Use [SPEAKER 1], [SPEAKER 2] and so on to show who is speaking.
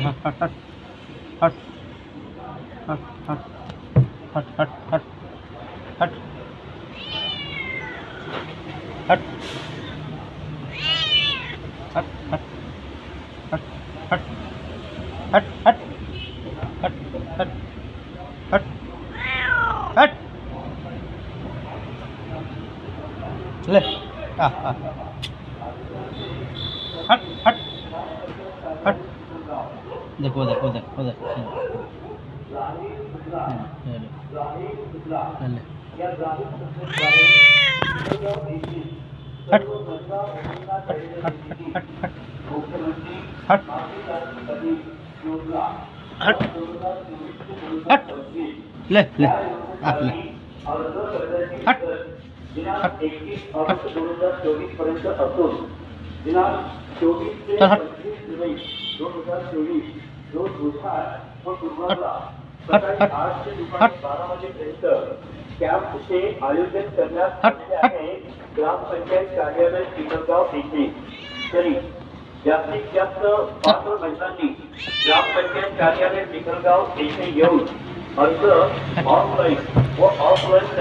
[SPEAKER 1] हट हट हट हट हट हट हट हट हट हट हट हट हट हट हट हट हट हट हट ले हट हट हट देखो देखो देखो देखो ले हट हट हट हट हट हट हट ले ले ले हट हट हट चल हट हट हट हट
[SPEAKER 2] कॅम्पचे आयोजन करण्यात
[SPEAKER 1] हट हट
[SPEAKER 2] आहे ग्रामपंचायत कार्यालय पिंपळगाव येथे. तरी जास्तीत जास्त पात्र महिलांनी ग्रामपंचायत कार्यालय पिंपळगाव येथे येऊन अर्ज ऑनलाईन व ऑफलाईन